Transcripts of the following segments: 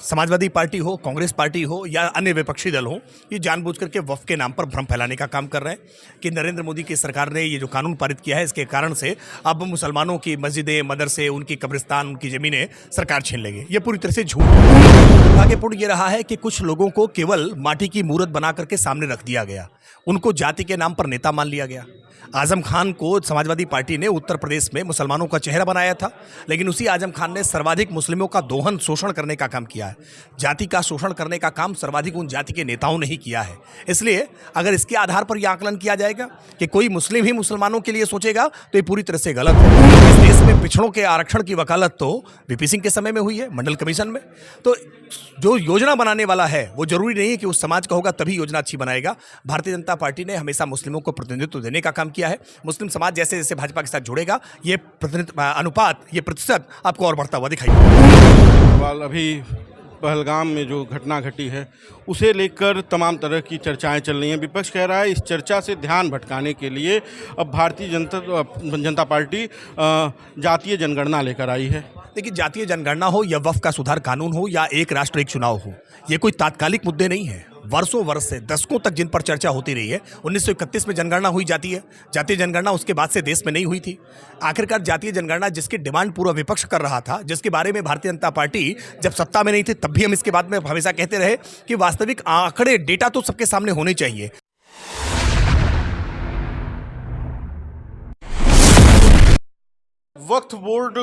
Samajwadi party हो, Congress party हो या अन्य विपक्षी दल हो, ये जानबूझ करके वक्फ के नाम पर भ्रम फैलाने का काम कर रहे हैं कि नरेंद्र मोदी की सरकार ने ये जो कानून पारित किया है, इसके कारण से अब मुसलमानों की मस्जिदें, मदरसे, उनकी कब्रिस्तान, उनकी ज़मीनें सरकार छीन लेगी। ये पूरी तरह से झूठ है। दुर्भाग्यपूर्ण ये रहा है कि कुछ लोगों को केवल माटी की मूरत बना करके सामने रख दिया गया, उनको जाति के नाम पर नेता मान लिया गया। आजम खान को समाजवादी पार्टी ने उत्तर प्रदेश में मुसलमानों का चेहरा बनाया था, लेकिन उसी आजम खान ने सर्वाधिक मुस्लिमों का दोहन, शोषण करने का काम किया है। जाति का शोषण करने का काम सर्वाधिक उन जाति के नेताओं ने ही किया है। इसलिए अगर इसके आधार पर यह आकलन किया जाएगा कि कोई मुस्लिम ही मुसलमानों के लिए सोचेगा, तो ये पूरी तरह से गलत है। इस देश में पिछड़ों के आरक्षण की वकालत तो वीपी सिंह के समय में हुई है, मंडल कमीशन में। तो जो योजना बनाने वाला है वो जरूरी नहीं है कि उस समाज का होगा तभी योजना अच्छी बनाएगा। भारतीय जनता पार्टी ने हमेशा मुस्लिमों को प्रतिनिधित्व देने का काम किया है। मुस्लिम समाज जैसे जैसे भाजपा के साथ जुड़ेगा, ये अनुपात, ये प्रतिशत आपको और बढ़ता हुआ दिखाई देगा। सवाल अभी पहलगाम में जो घटना घटी है उसे लेकर तमाम तरह की चर्चाएं चल रही हैं। विपक्ष कह रहा है इस चर्चा से ध्यान भटकाने के लिए अब भारतीय जनता पार्टी जातीय जनगणना लेकर आई है। देखिए, जातीय जनगणना हो या वक्फ का सुधार कानून हो या एक राष्ट्र एक चुनाव हो, ये कोई तात्कालिक मुद्दे नहीं है। वर्षों वर्ष से, दशकों तक जिन पर चर्चा होती रही है। 1931 में जनगणना हुई जाती है, जातीय जनगणना उसके बाद से देश में नहीं हुई थी। आखिरकार जातीय जनगणना जिसकी डिमांड पूरा विपक्ष कर रहा था, जिसके बारे में भारतीय जनता पार्टी जब सत्ता में नहीं थी तब भी हम इसके बाद में हमेशा कहते रहे कि वास्तविक आंकड़े, डेटा तो सबके सामने होने चाहिए। वक्फ बोर्ड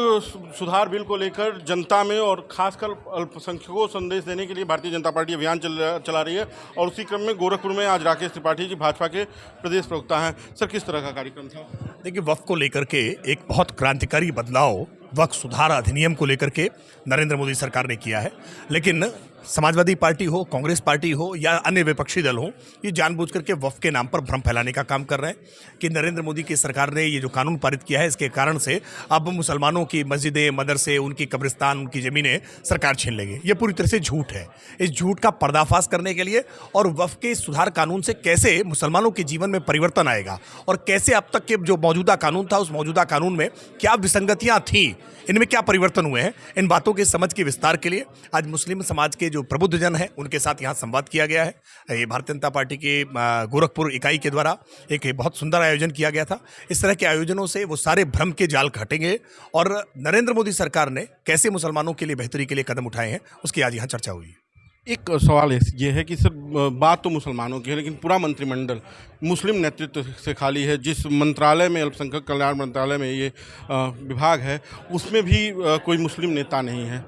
सुधार बिल को लेकर जनता में और खासकर अल्पसंख्यकों को संदेश देने के लिए भारतीय जनता पार्टी अभियान चला रही है। और उसी क्रम में गोरखपुर में आज राकेश त्रिपाठी जी भाजपा के प्रदेश प्रवक्ता हैं। सर, किस तरह का कार्यक्रम था? देखिए, वक्फ को लेकर के एक बहुत क्रांतिकारी बदलाव वक्फ सुधार अधिनियम को लेकर के नरेंद्र मोदी सरकार ने किया है, लेकिन समाजवादी पार्टी हो, कांग्रेस पार्टी हो या अन्य विपक्षी दल हो, ये जानबूझ करके वक्फ के नाम पर भ्रम फैलाने का काम कर रहे हैं कि नरेंद्र मोदी की सरकार ने ये जो कानून पारित किया है, इसके कारण से अब मुसलमानों की मस्जिदें, मदरसे, उनकी कब्रिस्तान, उनकी ज़मीनें सरकार छीन लेगी। ये पूरी तरह से झूठ है। इस झूठ का पर्दाफाश करने के लिए और वक्फ के सुधार कानून से कैसे मुसलमानों के जीवन में परिवर्तन आएगा और कैसे अब तक के जो मौजूदा कानून था, उस मौजूदा कानून में क्या विसंगतियाँ थीं, इनमें क्या परिवर्तन हुए हैं, इन बातों के समझ के विस्तार के लिए आज मुस्लिम समाज के जो प्रबुद्ध जन हैं उनके साथ यहाँ संवाद किया गया है। ये भारतीय जनता पार्टी के गोरखपुर इकाई के द्वारा एक बहुत सुंदर आयोजन किया गया था। इस तरह के आयोजनों से वो सारे भ्रम के जाल हटेंगे और नरेंद्र मोदी सरकार ने कैसे मुसलमानों के लिए बेहतरी के लिए कदम उठाए हैं, उसकी आज यहाँ चर्चा हुई है। एक सवाल ये है कि सर, बात तो मुसलमानों की है, लेकिन पूरा मंत्रिमंडल मुस्लिम नेतृत्व से खाली है। जिस मंत्रालय में, अल्पसंख्यक कल्याण मंत्रालय में ये विभाग है, उसमें भी कोई मुस्लिम नेता नहीं है।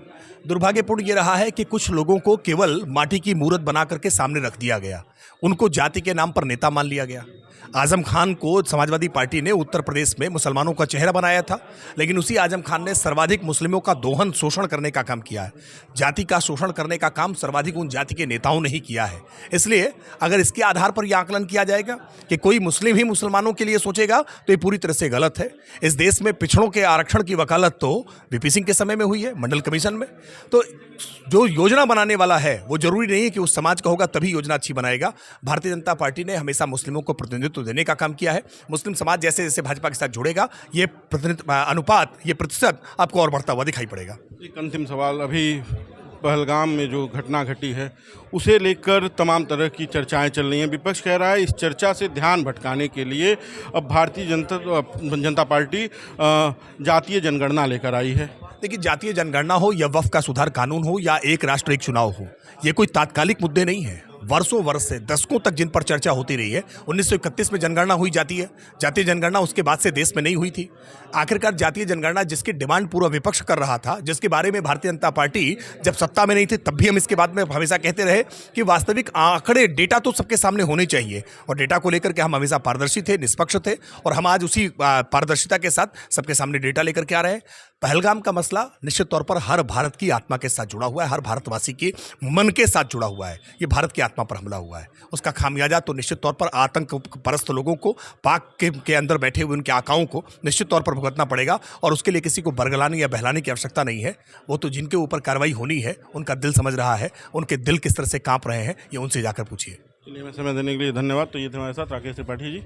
दुर्भाग्यपूर्ण ये रहा है कि कुछ लोगों को केवल माटी की मूरत बना करके सामने रख दिया गया, उनको जाति के नाम पर नेता मान लिया गया। आजम खान को समाजवादी पार्टी ने उत्तर प्रदेश में मुसलमानों का चेहरा बनाया था, लेकिन उसी आजम खान ने सर्वाधिक मुस्लिमों का दोहन, शोषण करने का काम किया है। जाति का शोषण करने का काम सर्वाधिक उन जाति के नेताओं ने ही किया है। इसलिए अगर इसके आधार पर यह आकलन किया जाएगा कि कोई मुस्लिम ही मुसलमानों के लिए सोचेगा, तो ये पूरी तरह से गलत है। इस देश में पिछड़ों के आरक्षण की वकालत तो वीपी सिंह के समय में हुई है, मंडल कमीशन में। तो जो योजना बनाने वाला है वो जरूरी नहीं है कि उस समाज का होगा तभी योजना अच्छी बनाएगा। भारतीय जनता पार्टी ने हमेशा मुस्लिमों को प्रतिनिधित्व देने का काम किया है। मुस्लिम समाज जैसे जैसे भाजपा के साथ जुड़ेगा, ये अनुपात, ये प्रतिशत आपको और बढ़ता हुआ दिखाई पड़ेगा। एक अंतिम सवाल, अभी पहलगाम में जो घटना घटी है उसे लेकर तमाम तरह की चर्चाएं चल रही हैं। विपक्ष कह रहा है इस चर्चा से ध्यान भटकाने के लिए अब भारतीय जनता पार्टी जातीय जनगणना लेकर आई है। देखिए, जातीय जनगणना हो या वक्फ का सुधार कानून हो या एक राष्ट्र एक चुनाव हो, ये कोई तात्कालिक मुद्दे नहीं है। वर्षों वर्ष से, दशकों तक जिन पर चर्चा होती रही है। 1931 में जनगणना हुई जाती है, जातीय जनगणना उसके बाद से देश में नहीं हुई थी। आखिरकार जातीय जनगणना जिसकी डिमांड पूरा विपक्ष कर रहा था, जिसके बारे में भारतीय जनता पार्टी जब सत्ता में नहीं थी तब भी हम इसके बाद में हमेशा कहते रहे कि वास्तविक आंकड़े, डेटा तो सबके सामने होने चाहिए। और डेटा को लेकर के हम हमेशा पारदर्शी थे, निष्पक्ष थे, और हम आज उसी पारदर्शिता के साथ सबके सामने डेटा लेकर के आ रहे हैं। पहलगाम का मसला निश्चित तौर पर हर भारत की आत्मा के साथ जुड़ा हुआ है, हर भारतवासी के मन के साथ जुड़ा हुआ है। ये भारत की आत्मा पर हमला हुआ है। उसका खामियाजा तो निश्चित तौर पर आतंक परस्त लोगों को, पाक के अंदर बैठे हुए उनके आकाओं को निश्चित तौर पर भुगतना पड़ेगा। और उसके लिए किसी को बरगलाने या बहलाने की आवश्यकता नहीं है। वो तो जिनके ऊपर कार्रवाई होनी है, उनका दिल समझ रहा है, उनके दिल किस तरह से कांप रहे हैं, ये उनसे जाकर पूछिए। चलिए, मैं समय देने के लिए धन्यवाद। तो ये थे हमारे साथ राकेश त्रिपाठी जी।